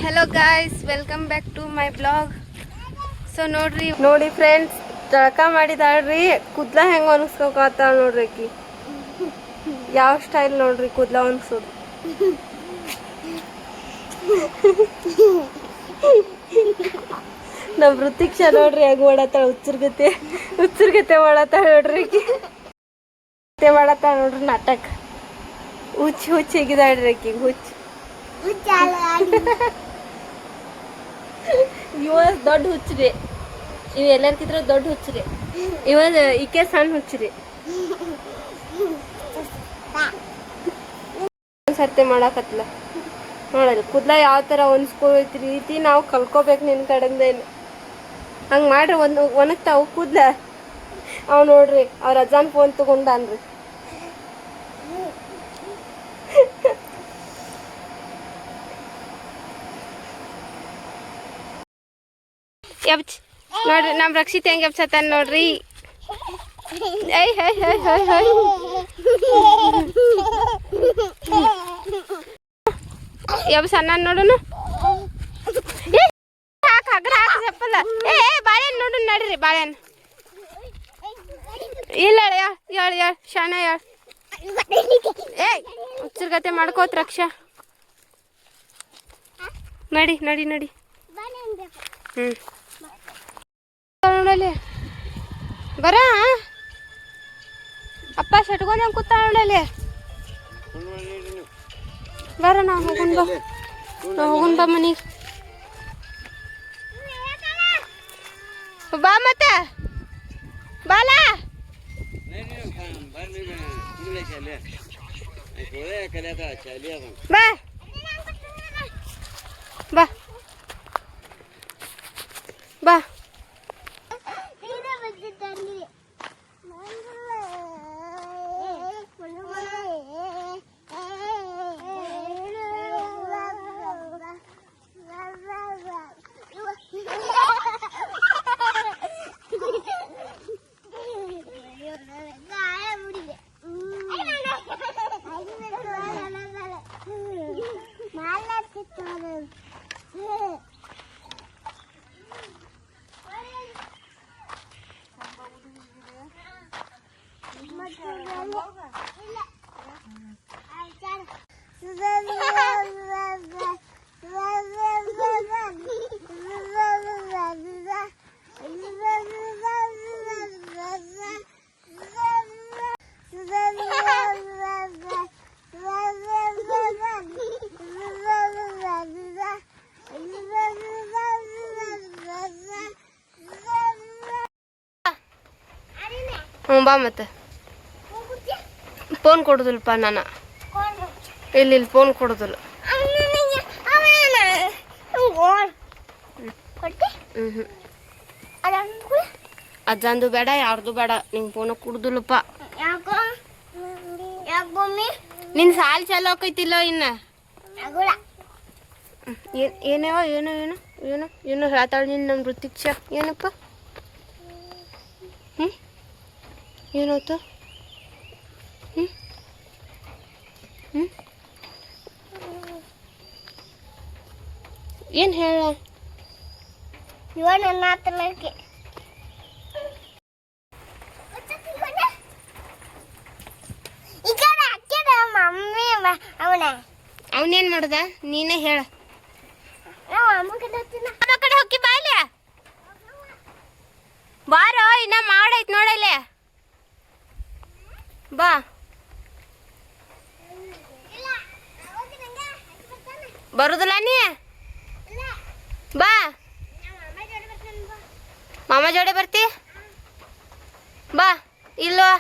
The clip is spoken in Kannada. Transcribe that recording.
hello guys, welcome back to my vlog. So ನೋಡಿ ಫ್ರೆಂಡ್ಸ್, ಜಳಕ ಮಾಡಿದಾಳ್ರಿ. ಕೂದ್ಲ ಹೆಂಗ ಒಣಗಿಸ್ಕೋತಾಳ ನೋಡ್ರಿ ಆಕಿ. ಯಾವ ಸ್ಟೈಲ್ ನೋಡ್ರಿ ಕೂದ್ಲ ಒಣಗಿಸೋದು. ನಮ್ಮ ವೃತ್ತಿಕ್ಷ ನೋಡ್ರಿ ಹೆಂಗ ಮಾಡತ್ತಾಳ. ಹುಚ್ಚರ್ಗತೆ ಮಾಡತ್ತಾಳ ನೋಡ್ರಿ ಆಕಿ. ಮಾಡತ್ತಾಳ ನೋಡ್ರಿ ನಾಟಕ. ಹುಚ್ಚ ಹೇಗಿದಾಳ್ರಿ ಆಕಿ ಹುಚ್ಚ. ಇವ ದೊಡ್ಡ ಹುಚ್ಚರಿ, ಇವ ಎಲ್ಲರ್ಕಿದ್ರ ದೊಡ್ಡ ಹುಚ್ಚರಿ. ಈಕೆ ಸಣ್ಣ ಹುಚ್ಚರಿ. ಸರ್ತಿ ಮಾಡಾಕತ್ಲ ನೋಡಲ್ಲ ಕೂದ್ಲ ಯಾವ ಥರ ಹೊನ್ಸ್ಕೋಬೇಕು ರೀತಿ ನಾವು ಕಲ್ಕೋಬೇಕು ನಿನ್ನ ಕಡೆಯಿಂದ. ಹಂಗೆ ಮಾಡ್ರಿ ಒಣಗ್ತಾವು ಕೂದ್ಲ. ಅವ್ ನೋಡ್ರಿ ಅವ್ರ ಅಜ್ಜಾನ್ ಫೋನ್ ತಗೊಂಡಾನ್ರಿ. ನೋಡ್ರಿ ನಮ್ಮ ರಕ್ಷಿತ್ ಹೆಂಗೆ ಎಬ್ಸತ್ತಾನ ನೋಡ್ರಿ. ಎಬ್ಸನ್ನ ನೋಡುನು. ಹಗ್ರ ಹಾಕಿ ಚಪ್ಪಲ್ಲ. ಬಾಳೆಹಣ್ಣು ನೋಡು ನಡ್ರಿ. ಬಾಳೆಹಣ್ಣು ಇಲ್ಲ ಹೇಳ ಶಾಣ ಹೇಳ. ಹುಚ್ಚರ್ಗತೆ ಮಾಡ್ಕೋತ ರಕ್ಷಾ. ನಡಿ ನೋಡಲಿ ಬರ ಅಪ್ಪ ಶಟ್ಕೊಂಡ್ ಹೆಂಗ್ ಕೂತ ನೋಡಲಿ. ಬರ ನಾವು ಹೋಗುನ್ ಬಾ ಮನಿಗೆ. ಬಾ ಮತ್ತೆ ಬಾಲ ಬಾ ಬಾ ಬಾ. ಬಾ ಮತ್ತೆ ಫೋನ್ ಕೊಡುದಿಲ್ಲಪ್ಪ ನಾನು. ಇಲ್ಲಿ ಫೋನ್ ಕೊಡುದಿಲ್ಲ. ಅಜ್ಜಂದು ಬೇಡ ಯಾರ್ದು ಬೇಡ. ನಿಂಗೆ ಫೋನ್ ಕೊಡುದಿಲ್ಲಪ್ಪ. ನಿನ್ ಸಾಲ್ ಚಲೋ ಆಕೈತಿಲ್ಲ ಇನ್ನ. ಏನೇವ ಏನು ಹೇಳ್ತಾಳ ನೀನು ನಮ್ಮ ವೃತ್ತಿಕ್ಷ. ಏನಪ್ಪ ಏನಾಯ್ತು? ಏನು ಹೇಳ ಇವ ನನ್ನ ಆತನಕ್ಕೆ. ಅವನೇನ್ ಮಾಡ್ದ ನೀನೇ ಹೇಳ. ಅಮ್ಮ ಕಡೆ ಹೋಗಿ ಬಾಯ್ಲೆ ಬಾರೋ. ಇನ್ನ ಮಾಡೈತ್ ನೋಡಲೆ ಬಾ. ಬರುದಿಲ್ಲ ನೀ ಬಾ. ಮಾಮ ಜೋಡಿ ಬರ್ತಿ ಬಾ. ಇಲ್ವಾ